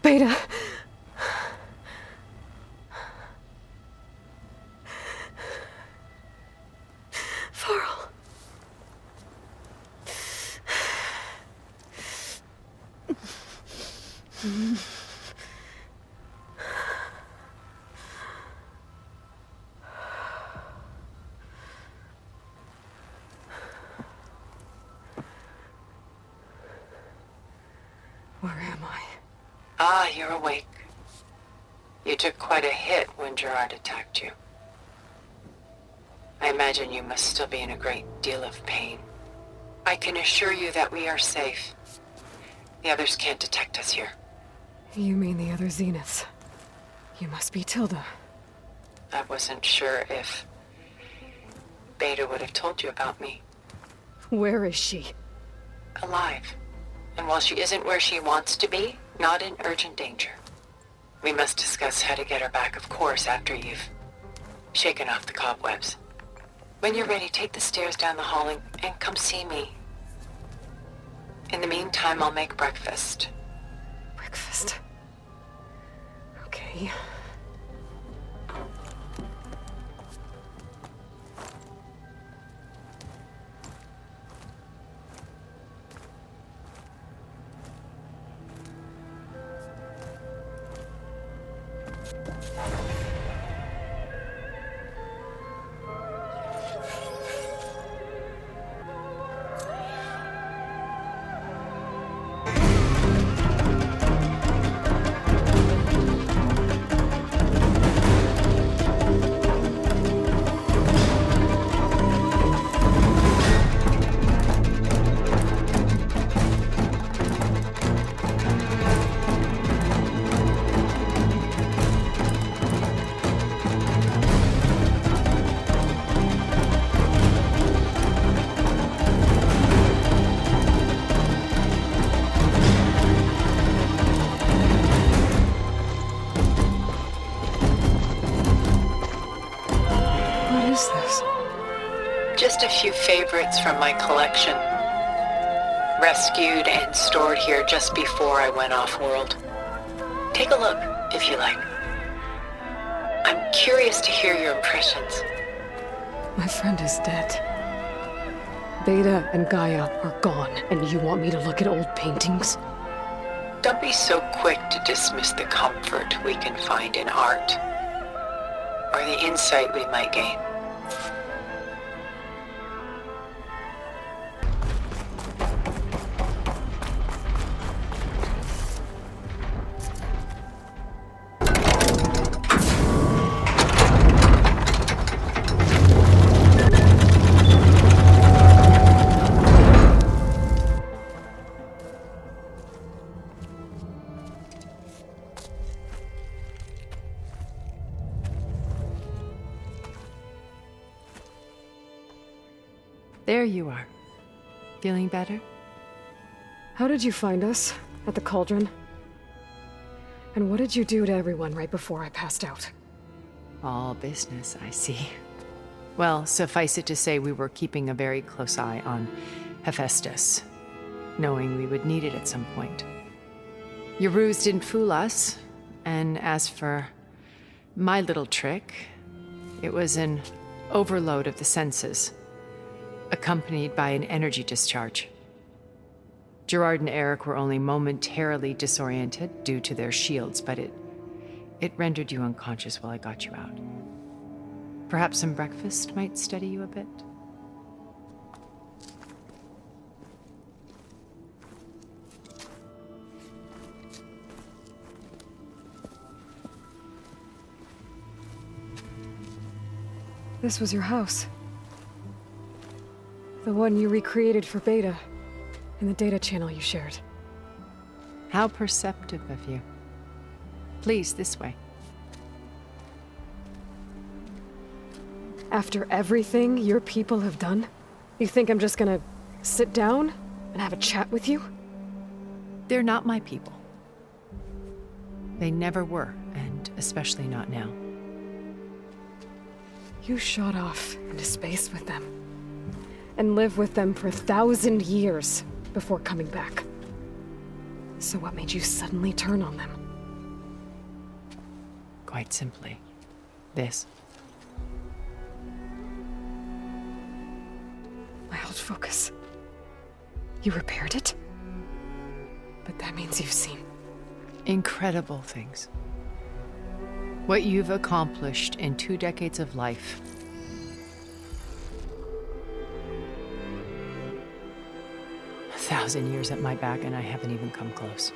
Beta. Varl. Where am I? Ah, you're awake. You took quite a hit when Gerard attacked you. I imagine you must still be in a great deal of pain. I can assure you that we are safe. The others can't detect us here. You mean the other Zeniths? You must be Tilda. I wasn't sure if Beta would have told you about me. Where is she? Alive. And while she isn't where she wants to be, not in urgent danger. We must discuss how to get her back, of course, after you've shaken off the cobwebs. When you're ready, take the stairs down the hall and come see me. In the meantime, I'll make breakfast. Breakfast. Okay. What is this? Just a few favorites from my collection. Rescued and stored here just before I went off-world. Take a look, if you like. I'm curious to hear your impressions. My friend is dead. Beta and Gaia are gone, and you want me to look at old paintings? Don't be so quick to dismiss the comfort we can find in art, or the insight we might gain. There you are. Feeling better? How did you find us? At the cauldron? And what did you do to everyone right before I passed out? All business, I see. Well, suffice it to say we were keeping a very close eye on Hephaestus, knowing we would need it at some point. Your ruse didn't fool us, and as for my little trick, it was an overload of the senses, accompanied by an energy discharge. Gerard and Eric were only momentarily disoriented due to their shields, but it rendered you unconscious while I got you out. Perhaps some breakfast might steady you a bit? This was your house. The one you recreated for Beta, in the data channel you shared. How perceptive of you. Please, this way. After everything your people have done, you think I'm just gonna sit down and have a chat with you? They're not my people. They never were, and especially not now. You shot off into space with them, and lived with them for 1,000 years before coming back. So what made you suddenly turn on them? Quite simply, this. My old focus. You repaired it? But that means you've seen... Incredible things. What you've accomplished in 2 decades of life. A 1,000 years at my back and I haven't even come close.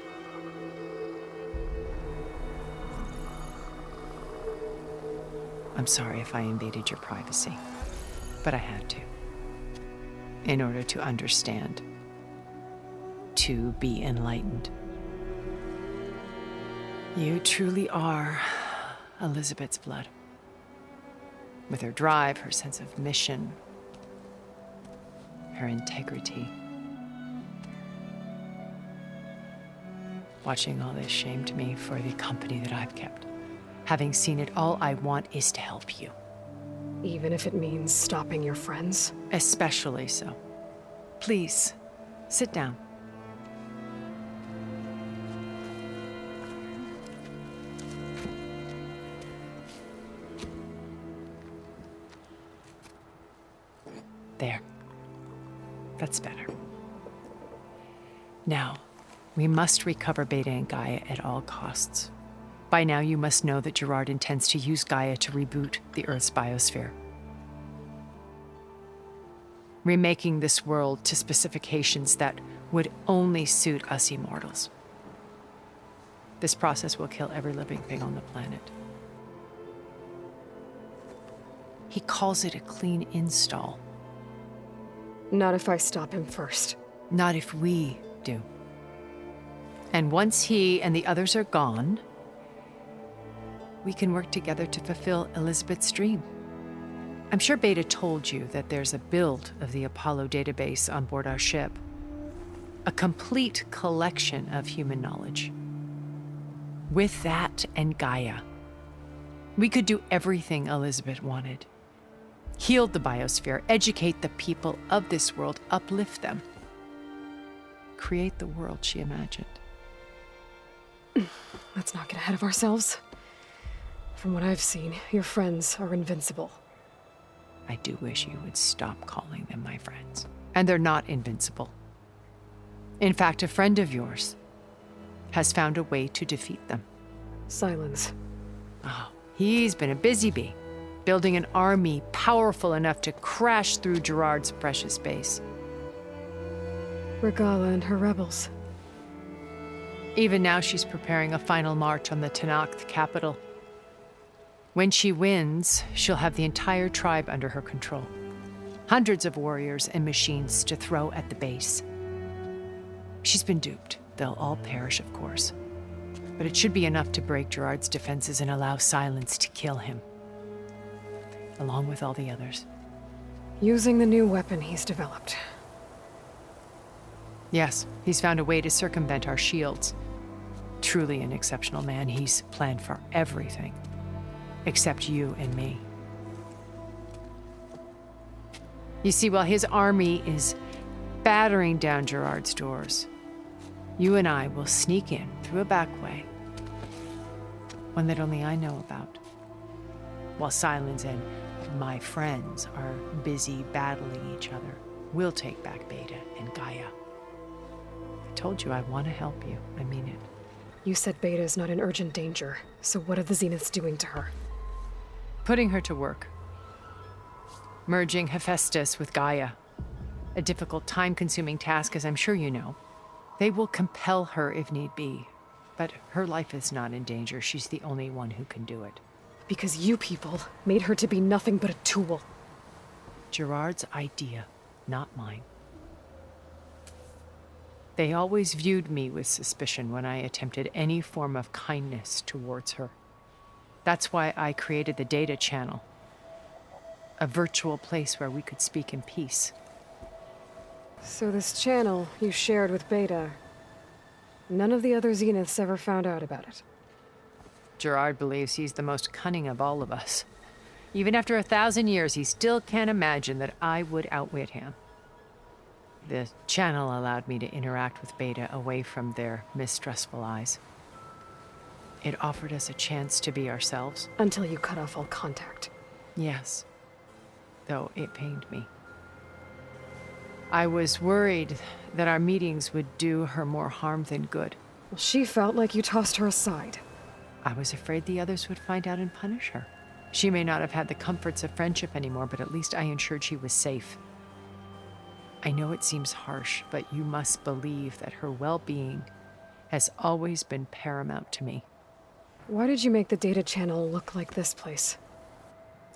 I'm sorry if I invaded your privacy, but I had to. In order to understand. To be enlightened. You truly are Elizabeth's blood. With her drive, her sense of mission, her integrity. Watching all this shamed me for the company that I've kept. Having seen it, all I want is to help you. Even if it means stopping your friends? Especially so. Please, sit down. There. That's better. Now, we must recover Beta and Gaia at all costs. By now, you must know that Gerard intends to use Gaia to reboot the Earth's biosphere. Remaking this world to specifications that would only suit us immortals. This process will kill every living thing on the planet. He calls it a clean install. Not if I stop him first. Not if we do. And once he and the others are gone, we can work together to fulfill Elizabeth's dream. I'm sure Beta told you that there's a build of the Apollo database on board our ship. A complete collection of human knowledge. With that and Gaia, we could do everything Elizabeth wanted. Heal the biosphere, educate the people of this world, uplift them. Create the world she imagined. Let's not get ahead of ourselves. From what I've seen, your friends are invincible. I do wish you would stop calling them my friends. And they're not invincible. In fact, a friend of yours has found a way to defeat them. Silence. Oh, he's been a busy bee, building an army powerful enough to crash through Gerard's precious base. Regala and her rebels. Even now, she's preparing a final march on the Tenakth capital. When she wins, she'll have the entire tribe under her control. Hundreds of warriors and machines to throw at the base. She's been duped. They'll all perish, of course. But it should be enough to break Gerard's defenses and allow Silence to kill him. Along with all the others. Using the new weapon he's developed. Yes, he's found a way to circumvent our shields. Truly an exceptional man. He's planned for everything. Except you and me. You see, while his army is battering down Gerard's doors, you and I will sneak in through a back way. One that only I know about. While Silence and my friends are busy battling each other, we'll take back Beta and Gaia. I told you I want to help you. I mean it. You said Beta is not in urgent danger, so what are the Zeniths doing to her? Putting her to work. Merging Hephaestus with Gaia. A difficult, time-consuming task, as I'm sure you know. They will compel her if need be. But her life is not in danger. She's the only one who can do it. Because you people made her to be nothing but a tool. Gerard's idea, not mine. They always viewed me with suspicion when I attempted any form of kindness towards her. That's why I created the data channel. A virtual place where we could speak in peace. So this channel you shared with Beta, none of the other Zeniths ever found out about it. Gerard believes he's the most cunning of all of us. Even after 1,000 years, he still can't imagine that I would outwit him. The channel allowed me to interact with Beta away from their mistrustful eyes. It offered us a chance to be ourselves. Until you cut off all contact. Yes, though it pained me. I was worried that our meetings would do her more harm than good. Well, she felt like you tossed her aside. I was afraid the others would find out and punish her. She may not have had the comforts of friendship anymore, but at least I ensured she was safe. I know it seems harsh, but you must believe that her well-being has always been paramount to me. Why did you make the data channel look like this place?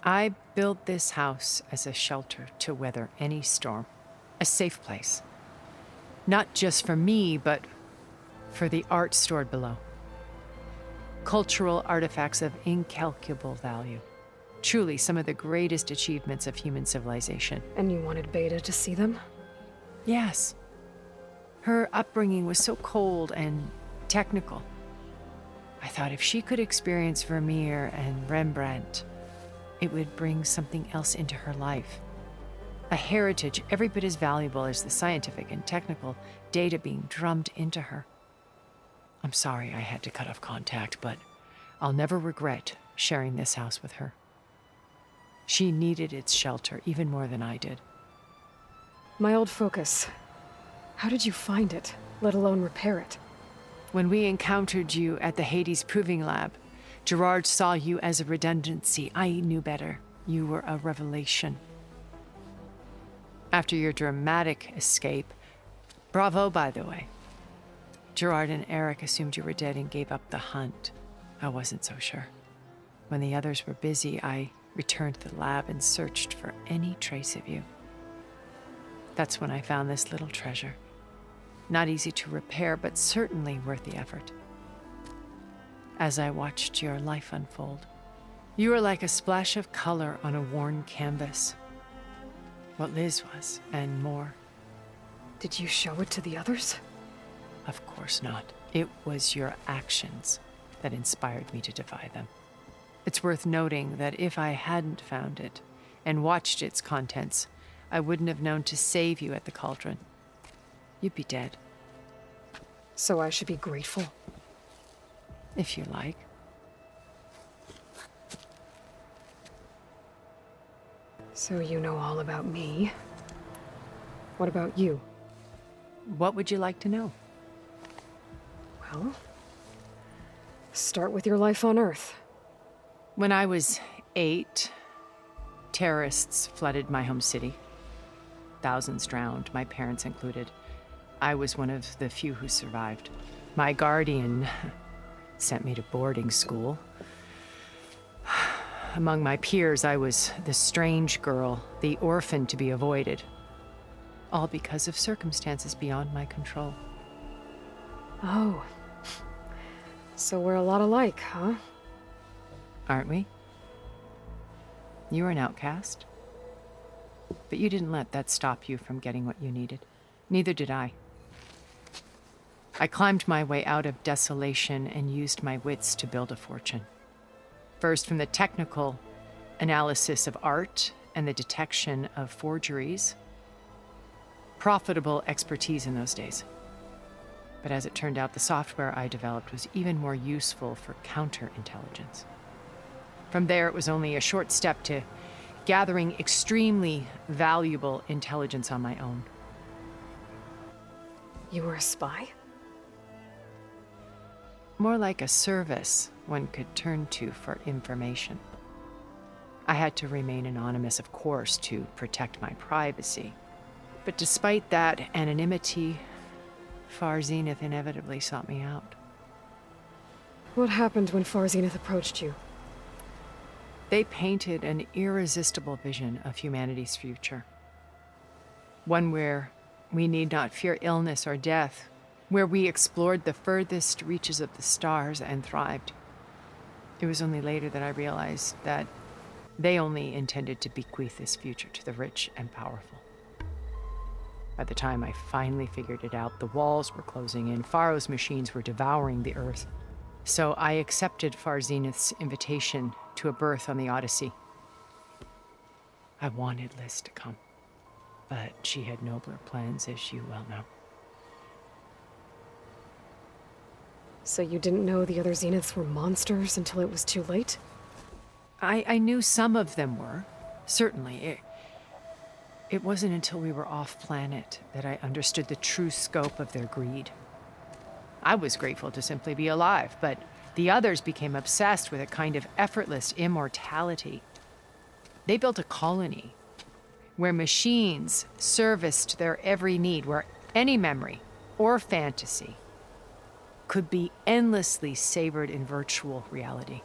I built this house as a shelter to weather any storm. A safe place. Not just for me, but for the art stored below. Cultural artifacts of incalculable value. Truly some of the greatest achievements of human civilization. And you wanted Beta to see them? Yes. Her upbringing was so cold and technical. I thought if she could experience Vermeer and Rembrandt, it would bring something else into her life. A heritage every bit as valuable as the scientific and technical data being drummed into her. I'm sorry I had to cut off contact, but I'll never regret sharing this house with her. She needed its shelter even more than I did. My old focus. How did you find it, let alone repair it? When we encountered you at the Hades Proving Lab, Gerard saw you as a redundancy. I knew better. You were a revelation. After your dramatic escape, bravo, by the way. Gerard and Eric assumed you were dead and gave up the hunt. I wasn't so sure. When the others were busy, I returned to the lab and searched for any trace of you. That's when I found this little treasure. Not easy to repair, but certainly worth the effort. As I watched your life unfold, you were like a splash of color on a worn canvas. What Liz was, and more. Did you show it to the others? Of course not. It was your actions that inspired me to defy them. It's worth noting that if I hadn't found it and watched its contents, I wouldn't have known to save you at the cauldron. You'd be dead. So I should be grateful? If you like. So you know all about me. What about you? What would you like to know? Well, start with your life on Earth. When I was 8, terrorists flooded my home city. Thousands drowned, my parents included. I was one of the few who survived. My guardian sent me to boarding school. Among my peers, I was the strange girl, the orphan to be avoided. All because of circumstances beyond my control. Oh. So we're a lot alike, huh? Aren't we? You were an outcast. But you didn't let that stop you from getting what you needed. Neither did I. I climbed my way out of desolation and used my wits to build a fortune. First, from the technical analysis of art and the detection of forgeries. Profitable expertise in those days. But as it turned out, the software I developed was even more useful for counterintelligence. From there, it was only a short step to gathering extremely valuable intelligence on my own. You were a spy? More like a service one could turn to for information. I had to remain anonymous, of course, to protect my privacy. But despite that anonymity, Far Zenith inevitably sought me out. What happened when Far Zenith approached you? They painted an irresistible vision of humanity's future. One where we need not fear illness or death, where we explored the furthest reaches of the stars and thrived. It was only later that I realized that they only intended to bequeath this future to the rich and powerful. By the time I finally figured it out, the walls were closing in, Pharaoh's machines were devouring the earth. So I accepted Far Zenith's invitation to a birth on the Odyssey. I wanted Liz to come, but she had nobler plans, as you well know. So you didn't know the other Zeniths were monsters until it was too late? I knew some of them were, certainly. It wasn't until we were off-planet that I understood the true scope of their greed. I was grateful to simply be alive, but the others became obsessed with a kind of effortless immortality. They built a colony where machines serviced their every need, where any memory or fantasy could be endlessly savored in virtual reality.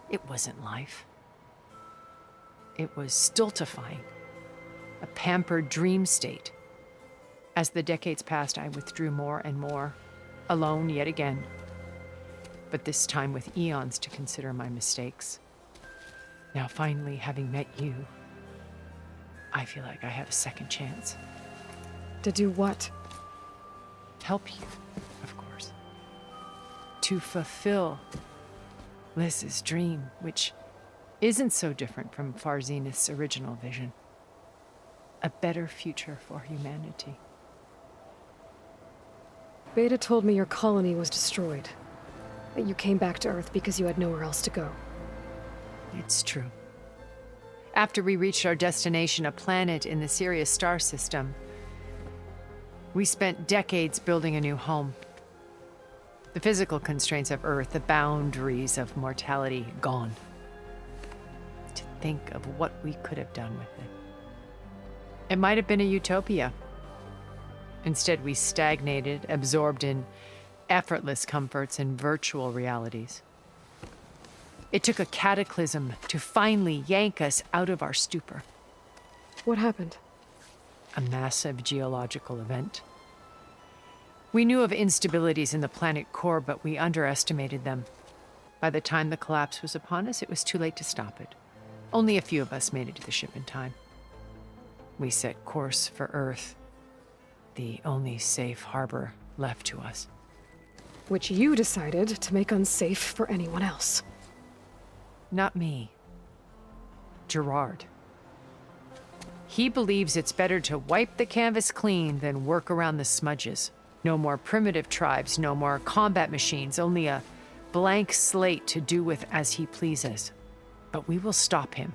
It wasn't life. It was stultifying, a pampered dream state. As the decades passed, I withdrew more and more, alone yet again, but this time with eons to consider my mistakes. Now, finally, having met you, I feel like I have a second chance. To do what? Help you, of course. To fulfill Liz's dream, which isn't so different from Far Zenith's original vision. A better future for humanity. Beta told me your colony was destroyed. That you came back to Earth because you had nowhere else to go. It's true. After we reached our destination, a planet in the Sirius star system, we spent decades building a new home. The physical constraints of Earth, the boundaries of mortality, gone. To think of what we could have done with it. It might have been a utopia. Instead, we stagnated, absorbed in effortless comforts and virtual realities. It took a cataclysm to finally yank us out of our stupor. What happened? A massive geological event. We knew of instabilities in the planet core, but we underestimated them. By the time the collapse was upon us, it was too late to stop it. Only a few of us made it to the ship in time. We set course for Earth, the only safe harbor left to us. Which you decided to make unsafe for anyone else. Not me. Gerard. He believes it's better to wipe the canvas clean than work around the smudges. No more primitive tribes, no more combat machines, only a blank slate to do with as he pleases. But we will stop him.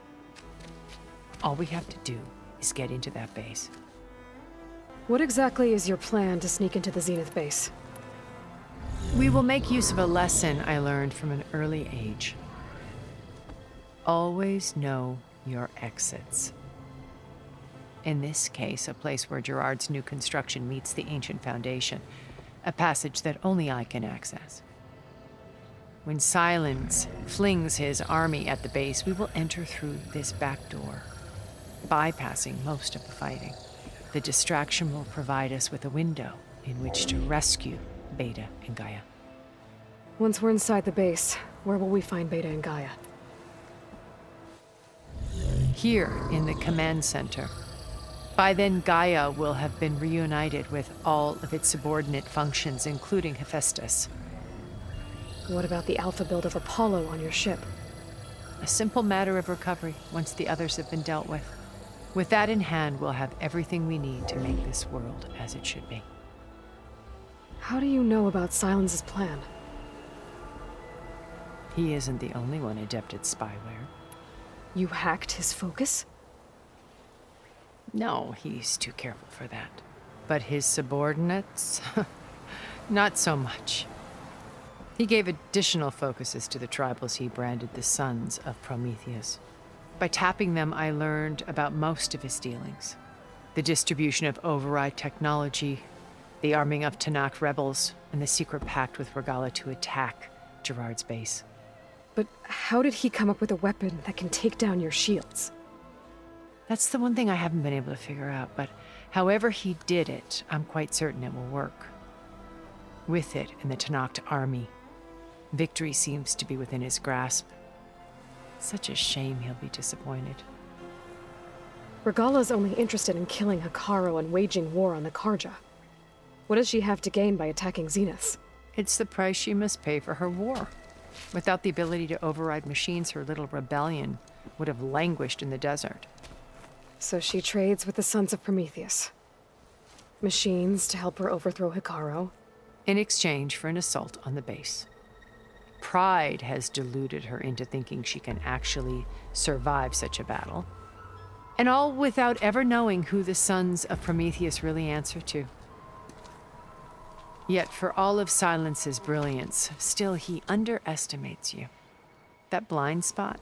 All we have to do is get into that base. What exactly is your plan to sneak into the Zenith base? We will make use of a lesson I learned from an early age. Always know your exits. In this case, a place where Gerard's new construction meets the ancient foundation, a passage that only I can access. When Silence flings his army at the base, we will enter through this back door, bypassing most of the fighting. The distraction will provide us with a window in which to rescue Beta and Gaia. Once we're inside the base, where will we find Beta and Gaia? Here in the command center. By then, Gaia will have been reunited with all of its subordinate functions, including Hephaestus. What about the alpha build of Apollo on your ship? A simple matter of recovery once the others have been dealt with. With that in hand, we'll have everything we need to make this world as it should be. How do you know about Silence's plan? He isn't the only one adept at spyware. You hacked his focus? No, he's too careful for that. But his subordinates? Not so much. He gave additional focuses to the tribals he branded the Sons of Prometheus. By tapping them, I learned about most of his dealings. The distribution of override technology, the arming of Tanakh rebels, and the secret pact with Regala to attack Gerard's base. But how did he come up with a weapon that can take down your shields? That's the one thing I haven't been able to figure out, but however he did it, I'm quite certain it will work. With it and the Tanakh army, victory seems to be within his grasp. Such a shame he'll be disappointed. Regala's only interested in killing Hekarro and waging war on the Karja. What does she have to gain by attacking Zeniths? It's the price she must pay for her war. Without the ability to override machines, her little rebellion would have languished in the desert. So she trades with the Sons of Prometheus. Machines to help her overthrow Hekarro, in exchange for an assault on the base. Pride has deluded her into thinking she can actually survive such a battle. And all without ever knowing who the sons of Prometheus really answer to. Yet for all of Silence's brilliance, still he underestimates you. That blind spot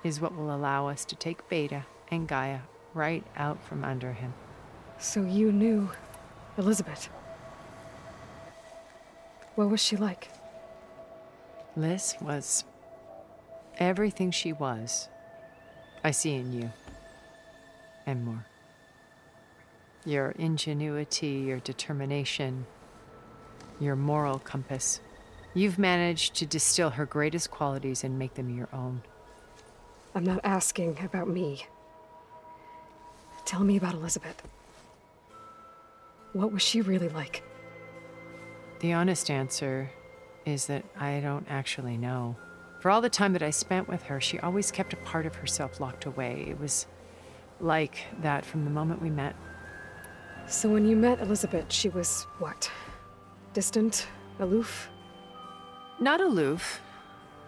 is what will allow us to take Beta and Gaia right out from under him. So you knew Elizabeth. What was she like? Liz was everything she was. I see in you. And more. Your ingenuity, your determination, your moral compass. You've managed to distill her greatest qualities and make them your own. I'm not asking about me. Tell me about Elizabeth. What was she really like? The honest answer is that I don't actually know. For all the time that I spent with her, she always kept a part of herself locked away. It was like that from the moment we met. So when you met Elizabeth, she was what? Distant? Aloof? Not aloof.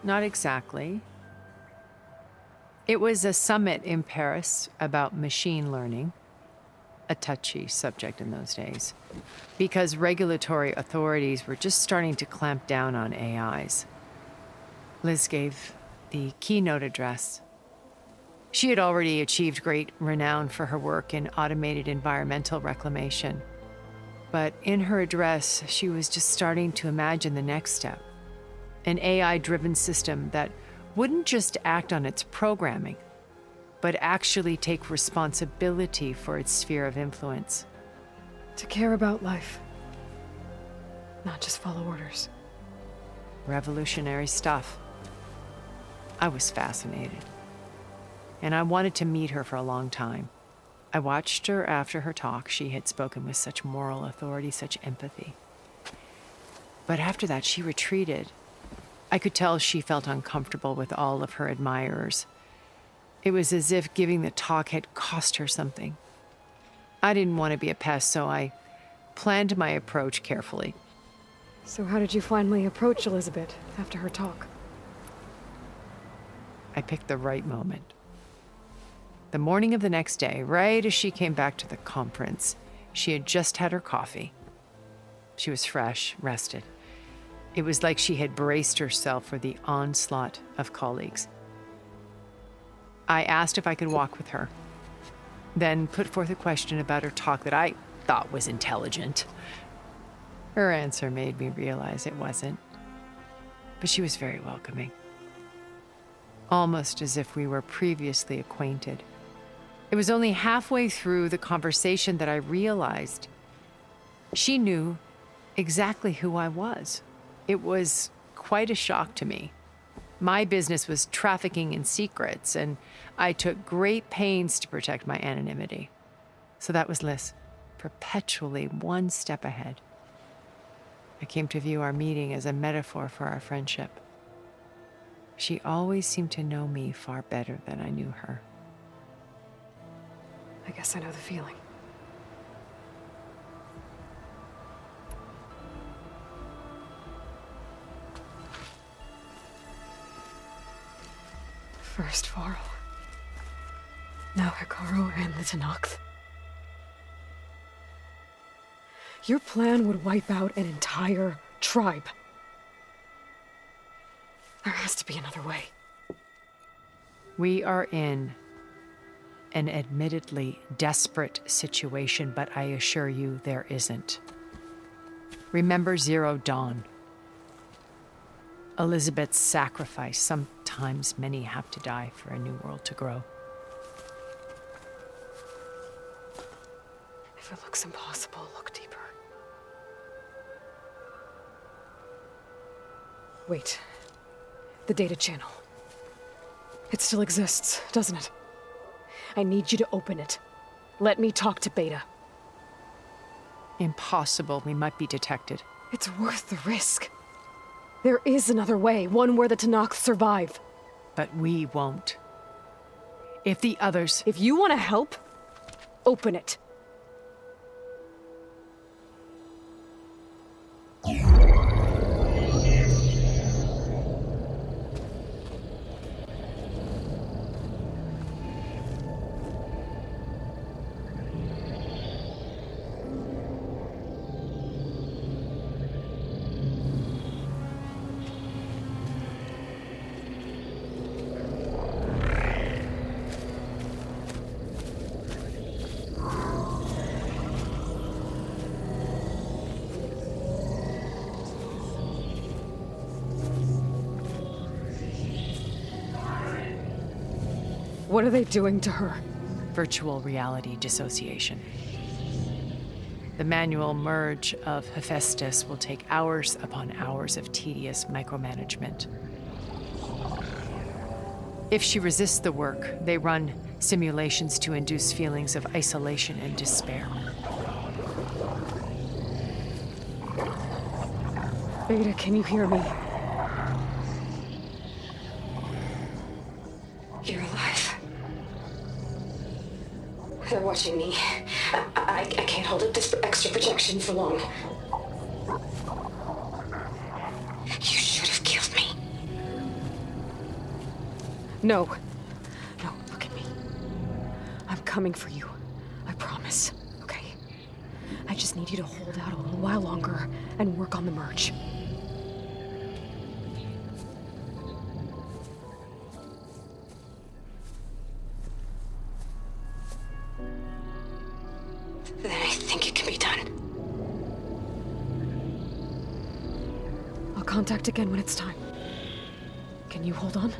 Not exactly. It was a summit in Paris about machine learning, a touchy subject in those days, because regulatory authorities were just starting to clamp down on AIs. Liz gave the keynote address. She had already achieved great renown for her work in automated environmental reclamation. But in her address, she was just starting to imagine the next step. An AI-driven system that wouldn't just act on its programming, but actually take responsibility for its sphere of influence. To care about life. Not just follow orders. Revolutionary stuff. I was fascinated. And I wanted to meet her for a long time. I watched her after her talk. She had spoken with such moral authority, such empathy. But after that, she retreated. I could tell she felt uncomfortable with all of her admirers. It was as if giving the talk had cost her something. I didn't want to be a pest, so I planned my approach carefully. So how did you finally approach Elizabeth after her talk? I picked the right moment. The morning of the next day, right as she came back to the conference, she had just had her coffee. She was fresh, rested. It was like she had braced herself for the onslaught of colleagues. I asked if I could walk with her, then put forth a question about her talk that I thought was intelligent. Her answer made me realize it wasn't, but she was very welcoming, almost as if we were previously acquainted. It was only halfway through the conversation that I realized she knew exactly who I was. It was quite a shock to me. My business was trafficking in secrets, and I took great pains to protect my anonymity. So that was Liz, perpetually one step ahead. I came to view our meeting as a metaphor for our friendship. She always seemed to know me far better than I knew her. I guess I know the feeling. First Varl. Now Hikaru and the Tenakth. Your plan would wipe out an entire tribe. There has to be another way. We are in an admittedly desperate situation, but I assure you there isn't. Remember Zero Dawn. Elizabeth's sacrifice. Sometimes many have to die for a new world to grow. If it looks impossible, look deeper. Wait. The data channel. It still exists, doesn't it? I need you to open it. Let me talk to Beta. Impossible. We might be detected. It's worth the risk. There is another way, one where the Tenakth survive. But we won't. If the others... If you want to help, open it. What are they doing to her? Virtual reality dissociation. The manual merge of Hephaestus will take hours upon hours of tedious micromanagement. If she resists the work, they run simulations to induce feelings of isolation and despair. Beta, can you hear me? You're alive. They're watching me. I can't hold up this extra projection for long. You should have killed me. No. No, look at me. I'm coming for you. I promise. Okay? I just need you to hold out a little while longer and work on the merge. Then I think it can be done. I'll contact again when it's time. Can you hold on?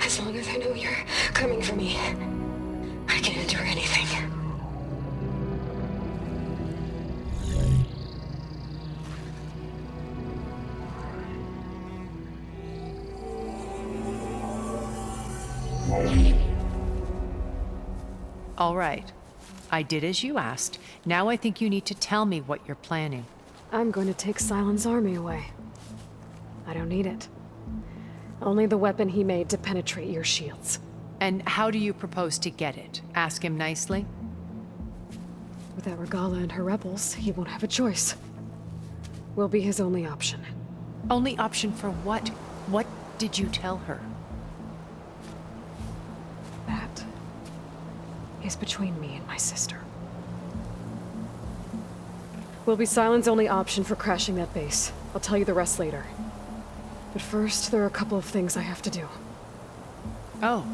As long as I know you're coming for me, I can endure anything. All right. I did as you asked. Now I think you need to tell me what you're planning. I'm going to take Silent's army away. I don't need it. Only the weapon he made to penetrate your shields. And how do you propose to get it? Ask him nicely? Without Regala and her rebels, he won't have a choice. We'll be his only option. Only option for what? What did you tell her? That is between me and my sister. Will be Silent's only option for crashing that base. I'll tell you the rest later. But first, there are a couple of things I have to do. Oh.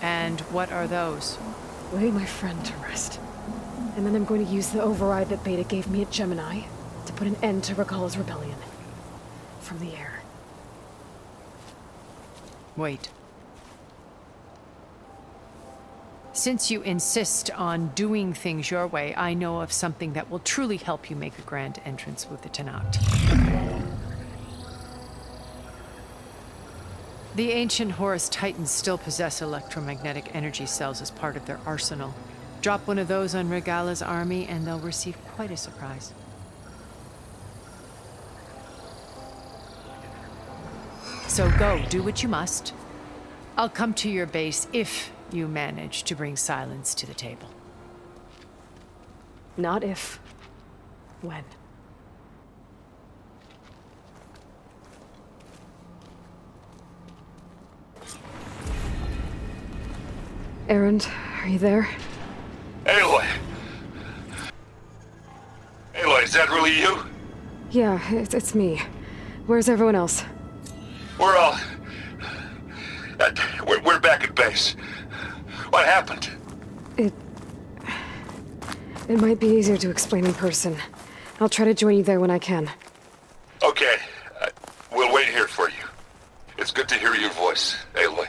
And what are those? Lay my friend to rest. And then I'm going to use the override that Beta gave me at Gemini to put an end to Regala's rebellion. From the air. Wait. Since you insist on doing things your way, I know of something that will truly help you make a grand entrance with the Tenat. The ancient Horus Titans still possess electromagnetic energy cells as part of their arsenal. Drop one of those on Regala's army and they'll receive quite a surprise. So go, do what you must. I'll come to your base if you manage to bring Silence to the table. Not if. When. Erend, are you there? Aloy! Aloy, is that really you? Yeah, it's me. Where's everyone else? We're all... we're back at base. What happened? It might be easier to explain in person. I'll try to join you there when I can. Okay. We'll wait here for you. It's good to hear your voice, Aloy.